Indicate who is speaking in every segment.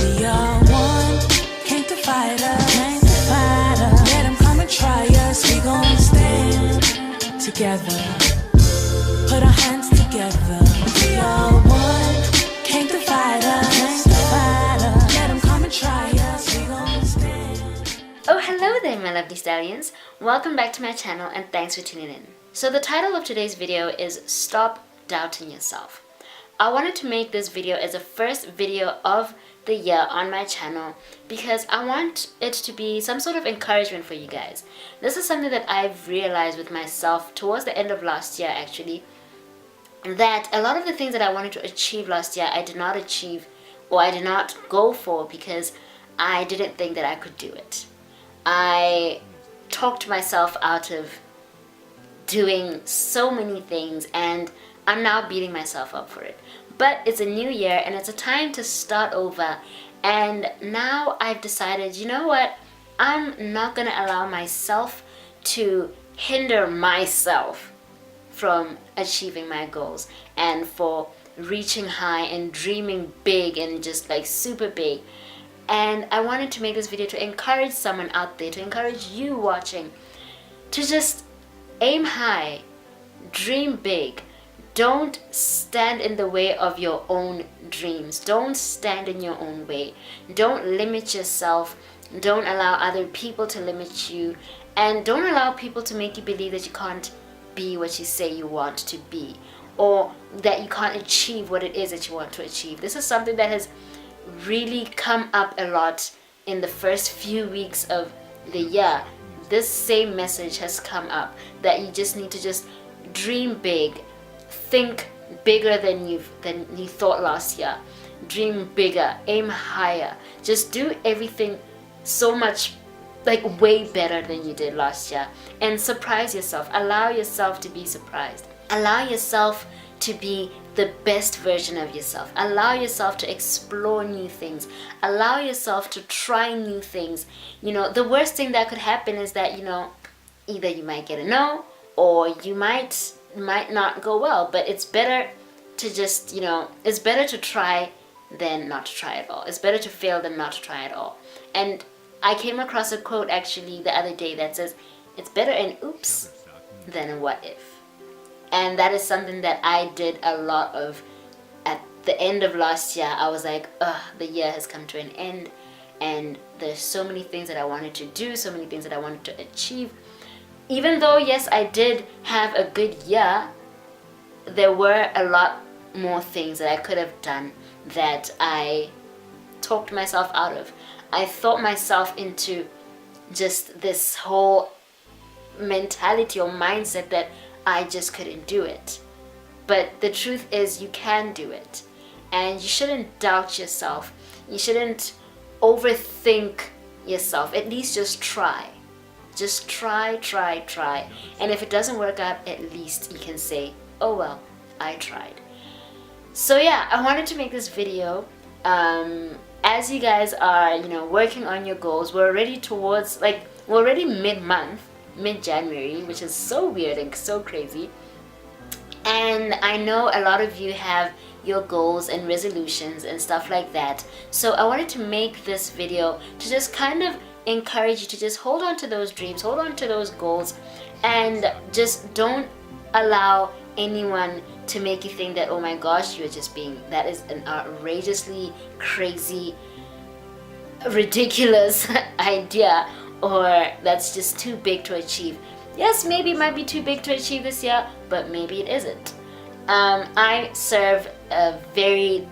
Speaker 1: We are one, came to fight us. Let them come and try us. We gon' stand together, put our hands together. We are one, came to fight us. Let them come and try us. We gon' stand.
Speaker 2: Oh, hello there, my lovely stallions. Welcome back to my channel and thanks for tuning in. So the title of today's video is Stop Doubting Yourself. I wanted to make this video as the first video of the year on my channel because I want it to be some sort of encouragement for you guys. This is something that I've realized with myself towards the end of last year actually, that a lot of the things that I wanted to achieve last year I did not achieve, or I did not go for because I didn't think that I could do it. I talked myself out of doing so many things and I'm now beating myself up for it. But it's a new year and it's a time to start over, and now I've decided, you know what, I'm not gonna allow myself to hinder myself from achieving my goals and for reaching high and dreaming big and just like super big. And I wanted to make this video to encourage someone out there, to encourage you watching, to just aim high, dream big. Don't stand in the way of your own dreams. Don't stand in your own way. Don't limit yourself. Don't allow other people to limit you. And don't allow people to make you believe that you can't be what you say you want to be, or that you can't achieve what it is that you want to achieve. This is something that has really come up a lot in the first few weeks of the year. This same message has come up, that you just need to just dream big, think bigger than you thought last year, dream bigger, aim higher, just do everything so much like way better than you did last year, and surprise yourself. Allow yourself to be surprised. Allow yourself to be the best version of yourself. Allow yourself to explore new things. Allow yourself to try new things. You know, the worst thing that could happen is that, you know, either you might get a no or you might not go well, but it's better to just, you know, it's better to try than not to try at all. It's better to fail than not to try at all. And I came across a quote actually the other day that says, it's better an oops than a what if. And that is something that I did a lot of at the end of last year. I was like, the year has come to an end and there's so many things that I wanted to do, so many things that I wanted to achieve. Even though, yes, I did have a good year, there were a lot more things that I could have done that I talked myself out of. I thought myself into just this whole mentality or mindset that I just couldn't do it. But the truth is you can do it. And you shouldn't doubt yourself. You shouldn't overthink yourself. At least just try. Just try. And if it doesn't work out, at least you can say, oh well, I tried. So yeah, I wanted to make this video. As you guys are, you know, working on your goals, we're already towards, like, we're already mid-January, which is so weird and so crazy. And I know a lot of you have your goals and resolutions and stuff like that. So I wanted to make this video to just kind of encourage you to just hold on to those dreams, hold on to those goals, and just don't allow anyone to make you think that, oh my gosh, you're just being, that is an outrageously crazy, ridiculous idea, or that's just too big to achieve. Yes, maybe it might be too big to achieve this year, but maybe it isn't. I serve a very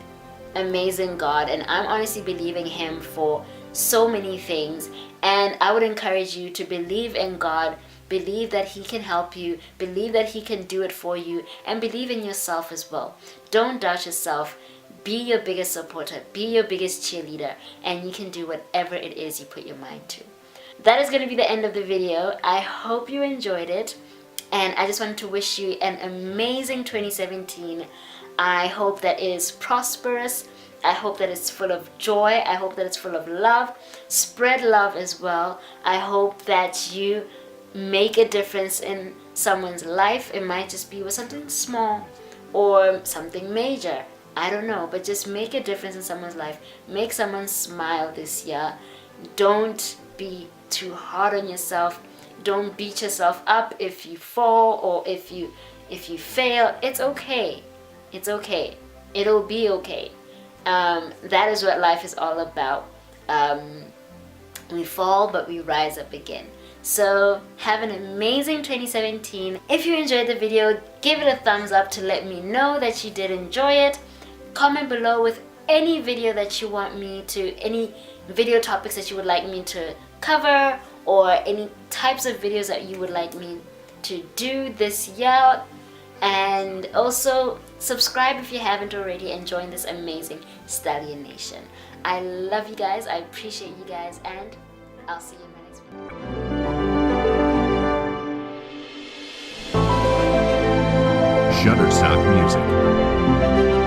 Speaker 2: amazing God, and I'm honestly believing Him for so many things, and I would encourage you to believe in God, believe that He can help you, believe that He can do it for you, and believe in yourself as well. Don't doubt yourself. Be your biggest supporter, be your biggest cheerleader, and you can do whatever it is you put your mind to. That is going to be the end of the video. I hope you enjoyed it, and I just wanted to wish you an amazing 2017. I hope that it is prosperous. I hope that it's full of joy. I hope that it's full of love. Spread love as well. I hope that you make a difference in someone's life. It might just be with something small or something major. I don't know, but just make a difference in someone's life. Make someone smile this year. Don't be too hard on yourself. Don't beat yourself up if you fall or if you fail. It's okay. It's okay. It'll be okay. That is what life is all about. We fall, but we rise up again. So have an amazing 2017. If you enjoyed the video, give it a thumbs up to let me know that you did enjoy it. Comment below with any video that you want me to, any video topics that you would like me to cover, or any types of videos that you would like me to do this year. And also subscribe if you haven't already, and join this amazing Stallion Nation. I love you guys, I appreciate you guys, and I'll see you in my next video.
Speaker 3: Shutterstock Music.